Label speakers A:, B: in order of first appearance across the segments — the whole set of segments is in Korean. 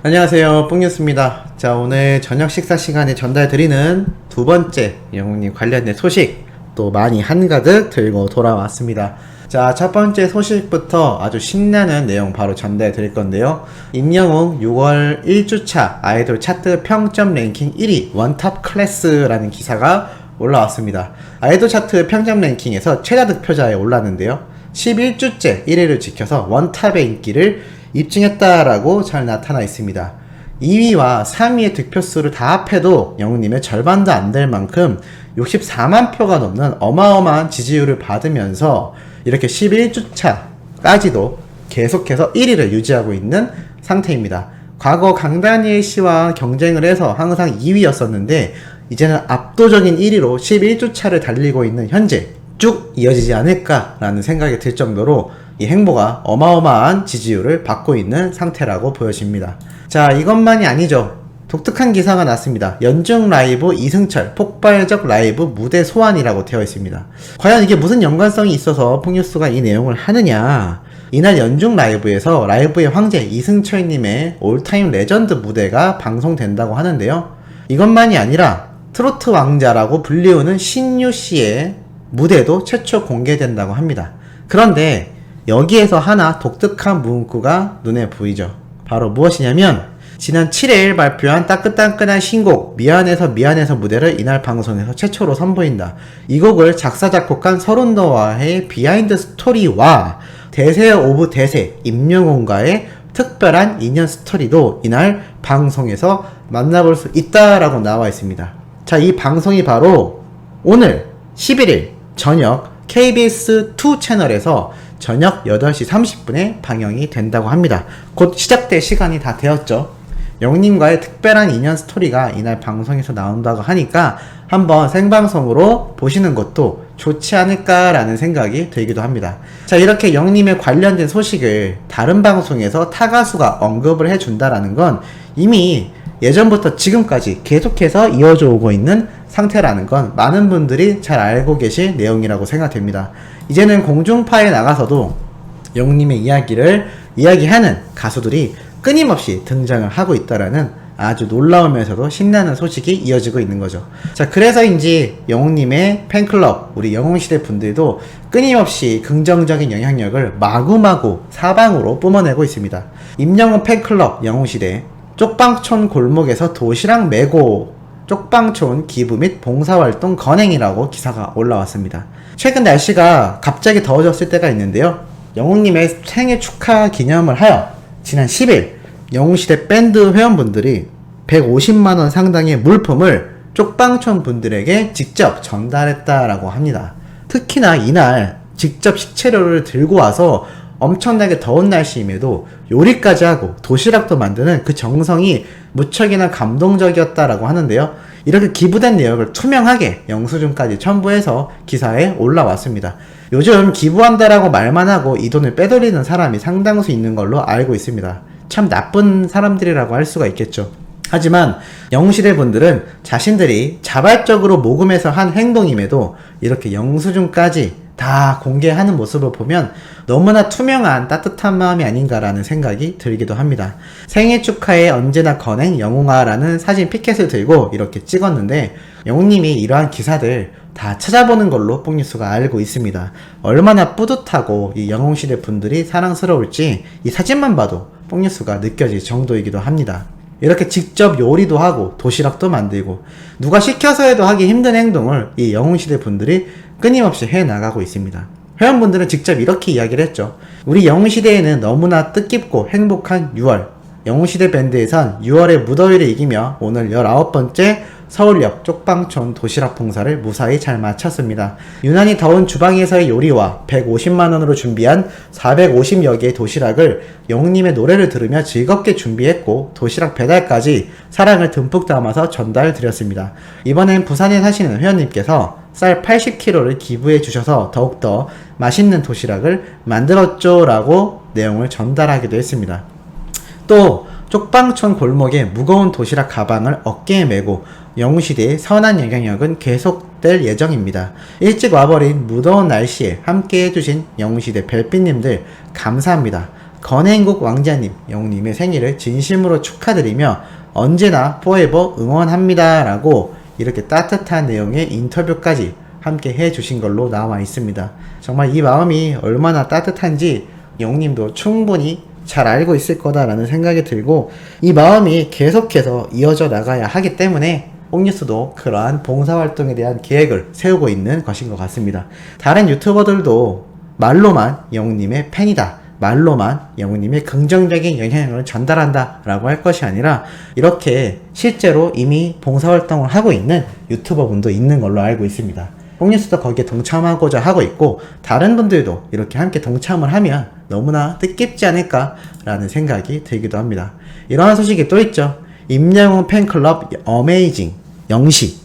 A: 안녕하세요, 뽕뉴스입니다. 자, 오늘 저녁 식사 시간에 전달드리는 두 번째 영웅님 관련된 소식 또 많이 한가득 들고 돌아왔습니다. 자, 첫 번째 소식부터 아주 신나는 내용 바로 전달 드릴 건데요. 임영웅 6월 1주차 아이돌 차트 평점 랭킹 1위 원탑 클래스라는 기사가 올라왔습니다. 아이돌 차트 평점 랭킹에서 최다 득표자에 올랐는데요. 11주째 1위를 지켜서 원탑의 인기를 입증했다라고 잘 나타나 있습니다. 2위와 3위의 득표수를 다 합해도 영웅님의 절반도 안 될 만큼 64만 표가 넘는 어마어마한 지지율을 받으면서 이렇게 11주차까지도 계속해서 1위를 유지하고 있는 상태입니다. 과거 강다니엘 씨와 경쟁을 해서 항상 2위였었는데 이제는 압도적인 1위로 11주차를 달리고 있는 현재 쭉 이어지지 않을까라는 생각이 들 정도로 이 행보가 어마어마한 지지율을 받고 있는 상태라고 보여집니다. 자, 이것만이 아니죠. 독특한 기사가 났습니다. 연중 라이브 이승철 폭발적 라이브 무대 소환이라고 되어 있습니다. 과연 이게 무슨 연관성이 있어서 폭뉴스가 이 내용을 하느냐. 이날 연중 라이브에서 라이브의 황제 이승철님의 올타임 레전드 무대가 방송된다고 하는데요. 이것만이 아니라 트로트 왕자라고 불리우는 신유씨의 무대도 최초 공개된다고 합니다. 그런데 여기에서 하나 독특한 문구가 눈에 보이죠. 바로 무엇이냐면 지난 7일 발표한 따끈따끈한 신곡 미안해서 무대를 이날 방송에서 최초로 선보인다. 이 곡을 작사 작곡한 서른도와의 비하인드 스토리와 대세 오브 대세 임영웅과의 특별한 인연 스토리도 이날 방송에서 만나볼 수 있다라고 나와 있습니다. 자, 이 방송이 바로 오늘 11일 저녁 KBS2 채널에서 저녁 8시 30분에 방영이 된다고 합니다. 곧 시작될 시간이 다 되었죠. 영웅님과의 특별한 인연 스토리가 이날 방송에서 나온다고 하니까 한번 생방송으로 보시는 것도 좋지 않을까라는 생각이 들기도 합니다. 자, 이렇게 영웅님에 관련된 소식을 다른 방송에서 타 가수가 언급을 해준다라는 건 이미 예전부터 지금까지 계속해서 이어져 오고 있는 상태라는 건 많은 분들이 잘 알고 계실 내용이라고 생각됩니다. 이제는 공중파에 나가서도 영웅님의 이야기를 이야기하는 가수들이 끊임없이 등장을 하고 있다라는 아주 놀라우면서도 신나는 소식이 이어지고 있는 거죠. 자, 그래서인지 영웅님의 팬클럽, 우리 영웅시대 분들도 끊임없이 긍정적인 영향력을 마구마구 사방으로 뿜어내고 있습니다. 임영웅 팬클럽 영웅시대 쪽방촌 골목에서 도시락 메고 쪽방촌 기부 및 봉사활동 건행이라고 기사가 올라왔습니다. 최근 날씨가 갑자기 더워졌을 때가 있는데요. 영웅님의 생일 축하 기념을 하여 지난 10일 영웅시대 밴드 회원분들이 150만원 상당의 물품을 쪽방촌 분들에게 직접 전달했다라고 합니다. 특히나 이날 직접 식재료를 들고 와서 엄청나게 더운 날씨임에도 요리까지 하고 도시락도 만드는 그 정성이 무척이나 감동적이었다라고 하는데요. 이렇게 기부된 내역을 투명하게 영수증까지 첨부해서 기사에 올라왔습니다. 요즘 기부한다라고 말만 하고 이 돈을 빼돌리는 사람이 상당수 있는 걸로 알고 있습니다. 참 나쁜 사람들이라고 할 수가 있겠죠. 하지만 영웅시대 분들은 자신들이 자발적으로 모금해서 한 행동임에도 이렇게 영수증까지 다 공개하는 모습을 보면 너무나 투명한 따뜻한 마음이 아닌가라는 생각이 들기도 합니다. 생일 축하에 언제나 건행 영웅아라는 사진 피켓을 들고 이렇게 찍었는데 영웅님이 이러한 기사들 다 찾아보는 걸로 뽕뉴스가 알고 있습니다. 얼마나 뿌듯하고 이 영웅시대 분들이 사랑스러울지 이 사진만 봐도 뽕뉴스가 느껴질 정도이기도 합니다. 이렇게 직접 요리도 하고 도시락도 만들고 누가 시켜서 해도 하기 힘든 행동을 이 영웅시대 분들이 끊임없이 해나가고 있습니다. 회원분들은 직접 이렇게 이야기를 했죠. 우리 영웅시대에는 너무나 뜻깊고 행복한 6월, 영웅시대 밴드에선 6월의 무더위를 이기며 오늘 19번째 서울역 쪽방촌 도시락 봉사를 무사히 잘 마쳤습니다. 유난히 더운 주방에서의 요리와 150만원으로 준비한 450여 개의 도시락을 영웅님의 노래를 들으며 즐겁게 준비했고 도시락 배달까지 사랑을 듬뿍 담아서 전달드렸습니다. 이번엔 부산에 사시는 회원님께서 쌀 80kg를 기부해 주셔서 더욱더 맛있는 도시락을 만들었죠 라고 내용을 전달하기도 했습니다. 또 쪽방촌 골목에 무거운 도시락 가방을 어깨에 메고 영웅시대의 선한 영향력은 계속될 예정입니다. 일찍 와버린 무더운 날씨에 함께 해주신 영웅시대 별빛님들 감사합니다. 건행국 왕자님, 영웅님의 생일을 진심으로 축하드리며 언제나 포에버 응원합니다 라고 이렇게 따뜻한 내용의 인터뷰까지 함께 해주신 걸로 나와 있습니다. 정말 이 마음이 얼마나 따뜻한지 영웅님도 충분히 잘 알고 있을 거다라는 생각이 들고, 이 마음이 계속해서 이어져 나가야 하기 때문에 뽕뉴스도 그러한 봉사활동에 대한 계획을 세우고 있는 것인 것 같습니다. 다른 유튜버들도 말로만 영웅님의 팬이다, 말로만 영웅님의 긍정적인 영향력을 전달한다 라고 할 것이 아니라 이렇게 실제로 이미 봉사활동을 하고 있는 유튜버 분도 있는 걸로 알고 있습니다. 뽕뉴스도 거기에 동참하고자 하고 있고, 다른 분들도 이렇게 함께 동참을 하면 너무나 뜻깊지 않을까 라는 생각이 들기도 합니다. 이러한 소식이 또 있죠. 임영웅 팬클럽 어메이징 영시,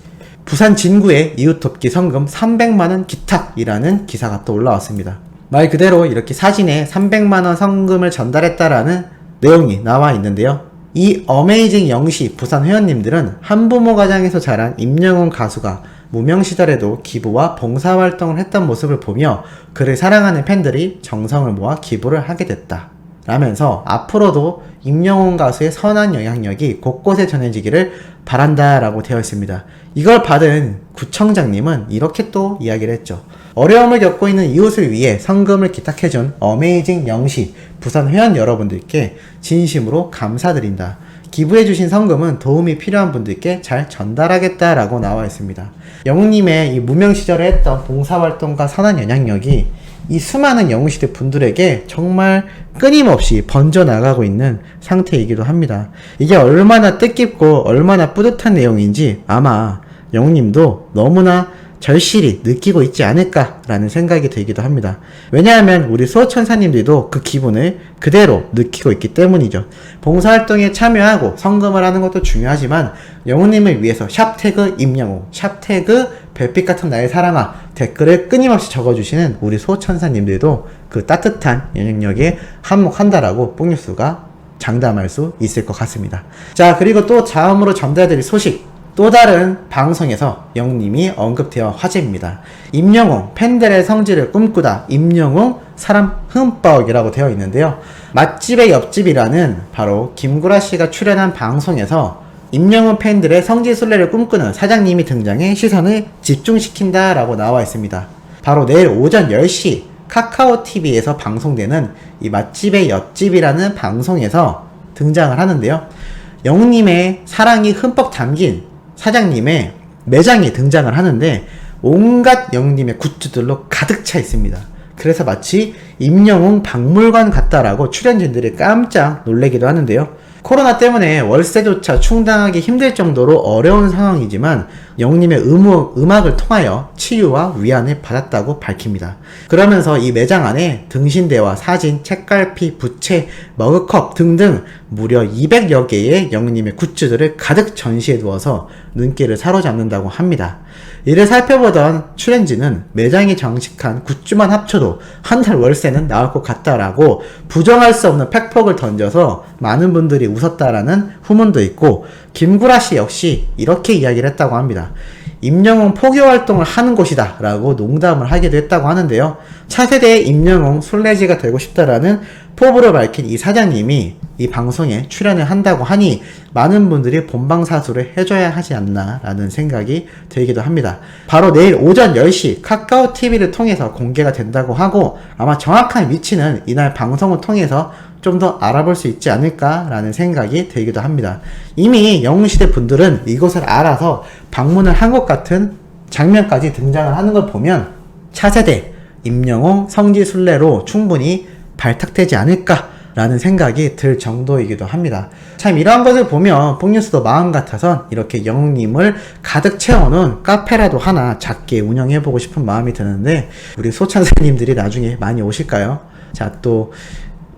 A: 부산 진구의 이웃돕기 성금 300만원 기탁이라는 기사가 또 올라왔습니다. 말 그대로 이렇게 사진에 300만원 성금을 전달했다라는 내용이 나와 있는데요. 이 어메이징 영시 부산 회원님들은 한부모 가정에서 자란 임영웅 가수가 무명 시절에도 기부와 봉사활동을 했던 모습을 보며 그를 사랑하는 팬들이 정성을 모아 기부를 하게 됐다 라면서 앞으로도 임영웅 가수의 선한 영향력이 곳곳에 전해지기를 바란다 라고 되어 있습니다. 이걸 받은 구청장님은 이렇게 또 이야기를 했죠. 어려움을 겪고 있는 이웃을 위해 성금을 기탁해준 어메이징 영시 부산 회원 여러분들께 진심으로 감사드린다. 기부해주신 성금은 도움이 필요한 분들께 잘 전달하겠다라고 나와 있습니다. 영웅님의 이 무명 시절에 했던 봉사활동과 선한 영향력이 이 수많은 영웅시대 분들에게 정말 끊임없이 번져나가고 있는 상태이기도 합니다. 이게 얼마나 뜻깊고 얼마나 뿌듯한 내용인지 아마 영웅님도 너무나 절실히 느끼고 있지 않을까라는 생각이 들기도 합니다. 왜냐하면 우리 수호천사님들도 그 기분을 그대로 느끼고 있기 때문이죠. 봉사활동에 참여하고 성금을 하는 것도 중요하지만 영웅님을 위해서 샵태그 임영웅, 샵태그 별빛 같은 나의 사랑아 댓글을 끊임없이 적어주시는 우리 수호천사님들도 그 따뜻한 영향력에 한몫한다라고 뽕뉴스가 장담할 수 있을 것 같습니다. 자, 그리고 또 다음으로 전달드릴 소식, 또 다른 방송에서 영웅님이 언급되어 화제입니다. 임영웅 팬들의 성지를 꿈꾸다 임영웅 사람 흠뻑이라고 되어 있는데요. 맛집의 옆집이라는 바로 김구라씨가 출연한 방송에서 임영웅 팬들의 성지순례를 꿈꾸는 사장님이 등장해 시선을 집중시킨다 라고 나와 있습니다. 바로 내일 오전 10시 카카오TV에서 방송되는 이 맛집의 옆집이라는 방송에서 등장을 하는데요. 영웅님의 사랑이 흠뻑 담긴 사장님의 매장이 등장을 하는데 온갖 영웅님의 굿즈들로 가득 차 있습니다. 그래서 마치 임영웅 박물관 같다라고 출연진들이 깜짝 놀래기도 하는데요. 코로나 때문에 월세조차 충당하기 힘들 정도로 어려운 상황이지만 영웅님의 음악을 통하여 치유와 위안을 받았다고 밝힙니다. 그러면서 이 매장 안에 등신대와 사진, 책갈피, 부채, 머그컵 등등 무려 200여 개의 영웅님의 굿즈들을 가득 전시해 두어서 눈길을 사로잡는다고 합니다. 이를 살펴보던 출연진은 매장이 장식한 굿즈만 합쳐도 한 달 월세는 나올 것 같다라고 부정할 수 없는 팩폭을 던져서 많은 분들이 웃었다라는 후문도 있고, 김구라씨 역시 이렇게 이야기를 했다고 합니다. 임영웅 포교 활동을 하는 곳이다 라고 농담을 하기도 했다고 하는데요. 차세대의 임영웅 순례지가 되고 싶다라는 포부를 밝힌 이 사장님이 이 방송에 출연을 한다고 하니 많은 분들이 본방사수를 해줘야 하지 않나 라는 생각이 들기도 합니다. 바로 내일 오전 10시 카카오TV를 통해서 공개가 된다고 하고, 아마 정확한 위치는 이날 방송을 통해서 좀 더 알아볼 수 있지 않을까 라는 생각이 들기도 합니다. 이미 영웅시대 분들은 이곳을 알아서 방문을 한 것 같은 장면까지 등장을 하는 걸 보면 차세대 임영웅 성지순례로 충분히 발탁되지 않을까 라는 생각이 들 정도이기도 합니다. 참 이러한 것을 보면 뽕뉴스도 마음 같아선 이렇게 영웅님을 가득 채워놓은 카페라도 하나 작게 운영해보고 싶은 마음이 드는데, 우리 소찬사님들이 나중에 많이 오실까요? 자, 또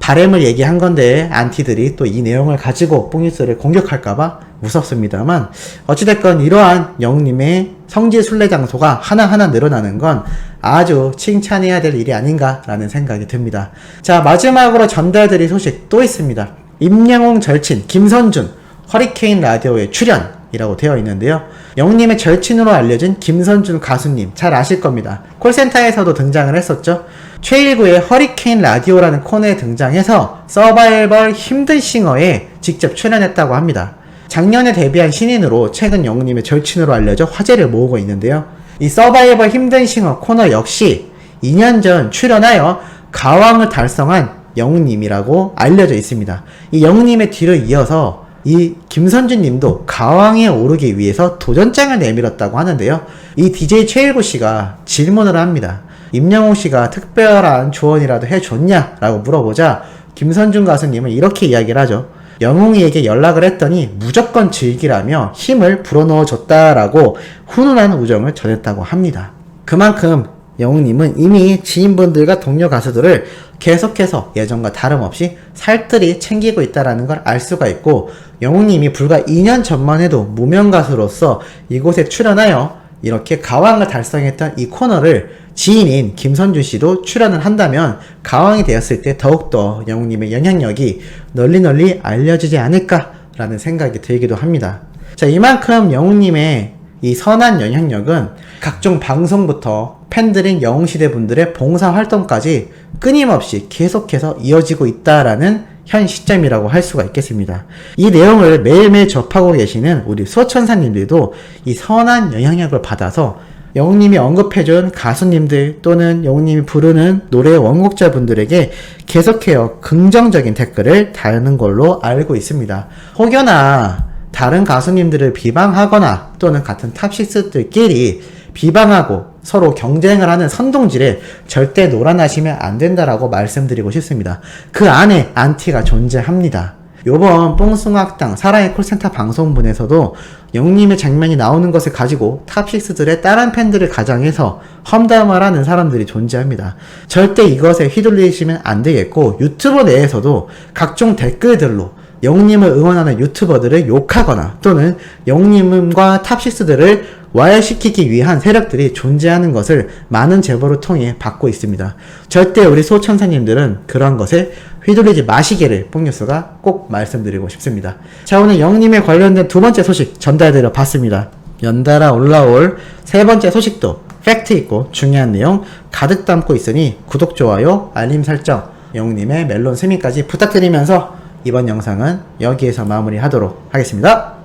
A: 바램을 얘기한 건데 안티들이 또 이 내용을 가지고 뽕뉴스를 공격할까봐 무섭습니다만, 어찌됐건 이러한 영웅님의 성지 순례 장소가 하나하나 늘어나는 건 아주 칭찬해야 될 일이 아닌가 라는 생각이 듭니다. 자, 마지막으로 전달드릴 소식 또 있습니다. 임영웅 절친 김선준 허리케인 라디오에 출연, 이라고 되어 있는데요. 영웅님의 절친으로 알려진 김선준 가수님 잘 아실 겁니다. 콜센터에서도 등장을 했었죠. 최일구의 허리케인 라디오라는 코너에 등장해서 서바이벌 힘든 싱어에 직접 출연했다고 합니다. 작년에 데뷔한 신인으로 최근 영웅님의 절친으로 알려져 화제를 모으고 있는데요. 이 서바이벌 힘든 싱어 코너 역시 2년 전 출연하여 가왕을 달성한 영웅님이라고 알려져 있습니다. 이 영웅님의 뒤를 이어서 이 김선준 님도 가왕에 오르기 위해서 도전장을 내밀었다고 하는데요. 이 DJ 최일구 씨가 질문을 합니다. 임영웅 씨가 특별한 조언이라도 해줬냐? 라고 물어보자 김선준 가수님은 이렇게 이야기를 하죠. 영웅이에게 연락을 했더니 무조건 즐기라며 힘을 불어넣어 줬다라고 훈훈한 우정을 전했다고 합니다. 그만큼 영웅님은 이미 지인분들과 동료 가수들을 계속해서 예전과 다름없이 살뜰히 챙기고 있다는 걸 알 수가 있고, 영웅님이 불과 2년 전만 해도 무명 가수로서 이곳에 출연하여 이렇게 가왕을 달성했던 이 코너를 지인인 김선준 씨도 출연을 한다면 가왕이 되었을 때 더욱더 영웅님의 영향력이 널리 알려지지 않을까라는 생각이 들기도 합니다. 자, 이만큼 영웅님의 이 선한 영향력은 각종 방송부터 팬들인 영웅시대 분들의 봉사활동까지 끊임없이 계속해서 이어지고 있다라는 현 시점이라고 할 수가 있겠습니다. 이 내용을 매일매일 접하고 계시는 우리 수호천사님들도 이 선한 영향력을 받아서 영웅님이 언급해준 가수님들 또는 영웅님이 부르는 노래의 원곡자분들에게 계속해서 긍정적인 댓글을 다는 걸로 알고 있습니다. 혹여나 다른 가수님들을 비방하거나 또는 같은 탑6들끼리 비방하고 서로 경쟁을 하는 선동질에 절대 놀아나시면 안 된다라고 말씀드리고 싶습니다. 그 안에 안티가 존재합니다. 요번 뽕숭악당 사랑의 콜센터 방송분에서도 영웅님의 장면이 나오는 것을 가지고 탑6들의 다른 팬들을 가장해서 험담을 하는 사람들이 존재합니다. 절대 이것에 휘둘리시면 안 되겠고, 유튜브 내에서도 각종 댓글들로 영웅님을 응원하는 유튜버들을 욕하거나 또는 영웅님과 탑6들을 와해시키기 위한 세력들이 존재하는 것을 많은 제보를 통해 받고 있습니다. 절대 우리 소천사님들은 그런 것에 휘둘리지 마시기를 뽕뉴스가 꼭 말씀드리고 싶습니다. 자, 오늘 영웅님에 관련된 두 번째 소식 전달드려 봤습니다. 연달아 올라올 세 번째 소식도 팩트 있고 중요한 내용 가득 담고 있으니 구독, 좋아요, 알림 설정, 영웅님의 멜론 스미까지 부탁드리면서 이번 영상은 여기에서 마무리하도록 하겠습니다.